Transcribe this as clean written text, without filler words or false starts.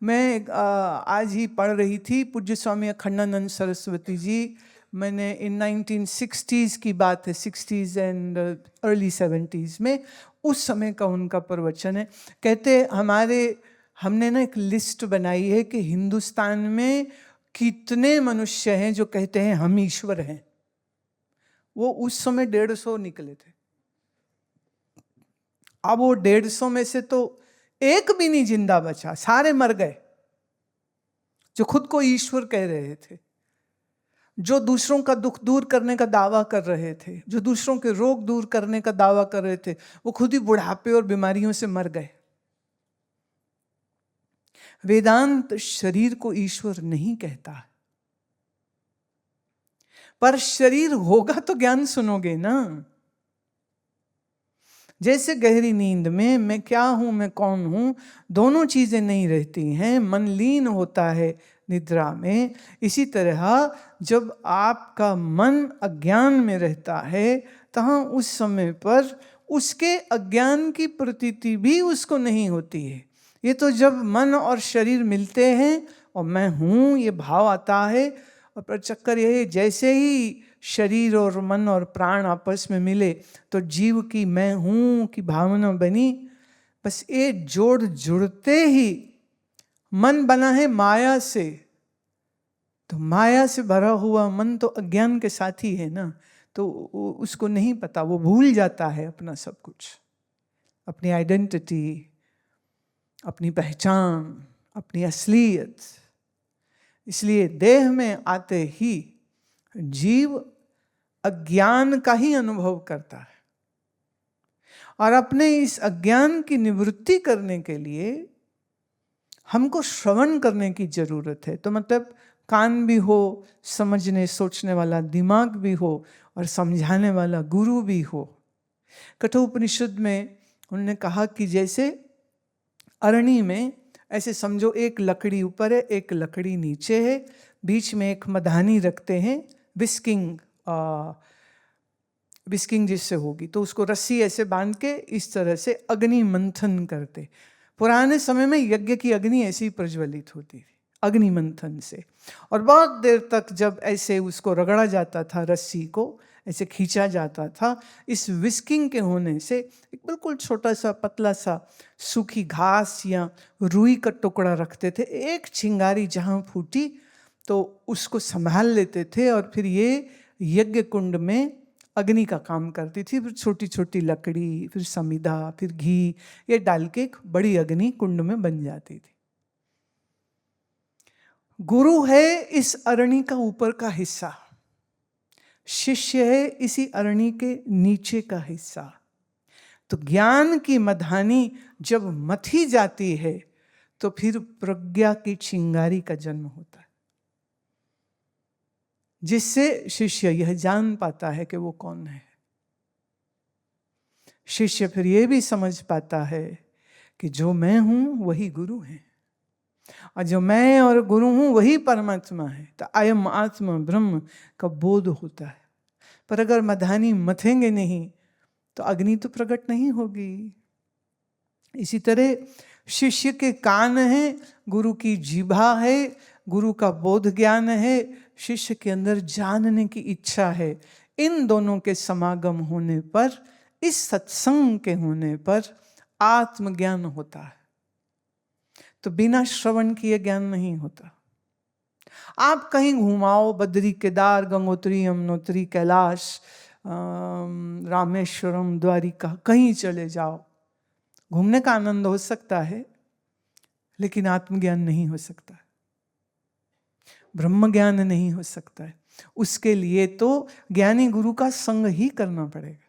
मैं आज ही पढ़ रही थी पूज्य स्वामी अखंडानंद सरस्वती जी। मैंने इन 1960s की बात है, 60s एंड अर्ली 70s में, उस समय का उनका प्रवचन है। कहते हमने ना एक लिस्ट बनाई है कि हिंदुस्तान में कितने मनुष्य हैं जो कहते हैं हम ईश्वर हैं। वो उस समय 150 निकले थे। अब वो 150 में से तो एक भी नहीं जिंदा बचा, सारे मर गए। जो खुद को ईश्वर कह रहे थे, जो दूसरों का दुख दूर करने का दावा कर रहे थे, जो दूसरों के रोग दूर करने का दावा कर रहे थे, वो खुद ही बुढ़ापे और बीमारियों से मर गए। वेदांत शरीर को ईश्वर नहीं कहता, पर शरीर होगा तो ज्ञान सुनोगे ना। जैसे गहरी नींद में मैं क्या हूं, मैं कौन हूं, दोनों चीजें नहीं रहती हैं, मन लीन होता है निद्रा में। इसी तरह जब आपका मन अज्ञान में रहता है, तहाँ उस समय पर उसके अज्ञान की प्रतीति भी उसको नहीं होती है। ये तो जब मन और शरीर मिलते हैं और मैं हूं ये भाव आता है, और पर चक्कर ये है, जैसे ही शरीर और मन और प्राण आपस में मिले तो जीव की मैं हूं की भावना बनी। बस ये जोड़ जुड़ते ही मन बना है माया से, तो माया से भरा हुआ मन तो अज्ञान के साथी है ना, तो उसको नहीं पता, वो भूल जाता है अपना सब कुछ, अपनी आइडेंटिटी, अपनी पहचान, अपनी असलियत। इसलिए देह में आते ही जीव अज्ञान का ही अनुभव करता है, और अपने इस अज्ञान की निवृत्ति करने के लिए हमको श्रवण करने की जरूरत है। तो मतलब कान भी हो, समझने सोचने वाला दिमाग भी हो, और समझाने वाला गुरु भी हो। कठोपनिषद में उन्होंने कहा कि जैसे अरणी में, ऐसे समझो एक लकड़ी ऊपर है, एक लकड़ी नीचे है, बीच में एक मधानी रखते हैं, विस्किंग जिससे होगी, तो उसको रस्सी ऐसे बांध के इस तरह से अग्नि मंथन करते। पुराने समय में यज्ञ की अग्नि ऐसी ही प्रज्वलित होती थी, अग्नि मंथन से। और बहुत देर तक जब ऐसे उसको रगड़ा जाता था, रस्सी को ऐसे खींचा जाता था, इस विस्किंग के होने से एक बिल्कुल छोटा सा पतला सा सूखी घास या रुई का टुकड़ा रखते थे, एक चिंगारी जहाँ फूटी तो उसको संभाल लेते थे, और फिर ये यज्ञ कुंड में अग्नि का काम करती थी। फिर छोटी छोटी लकड़ी, फिर समिधा, फिर घी, ये डाल के एक बड़ी अग्नि कुंड में बन जाती थी। गुरु है इस अरणी का ऊपर का हिस्सा, शिष्य है इसी अरणी के नीचे का हिस्सा। तो ज्ञान की मधानी जब मथी जाती है तो फिर प्रज्ञा की चिंगारी का जन्म होता है, जिससे शिष्य यह जान पाता है कि वो कौन है। शिष्य फिर ये भी समझ पाता है कि जो मैं हूं वही गुरु है, और जो मैं और गुरु हूं वही परमात्मा है। तो अयम आत्मा ब्रह्म का बोध होता है। पर अगर मधानी मथेंगे नहीं तो अग्नि तो प्रकट नहीं होगी। इसी तरह शिष्य के कान है, गुरु की जीभा है, गुरु का बोध ज्ञान है, शिष्य के अंदर जानने की इच्छा है। इन दोनों के समागम होने पर, इस सत्संग के होने पर आत्मज्ञान होता है। तो बिना श्रवण किए ज्ञान नहीं होता। आप कहीं घुमाओ, बद्री, केदार, गंगोत्री, यमुनोत्री, कैलाश, रामेश्वरम, द्वारिका, कहीं चले जाओ, घूमने का आनंद हो सकता है, लेकिन आत्मज्ञान नहीं हो सकता, ब्रह्म ज्ञान नहीं हो सकता है। उसके लिए तो ज्ञानी गुरु का संग ही करना पड़ेगा।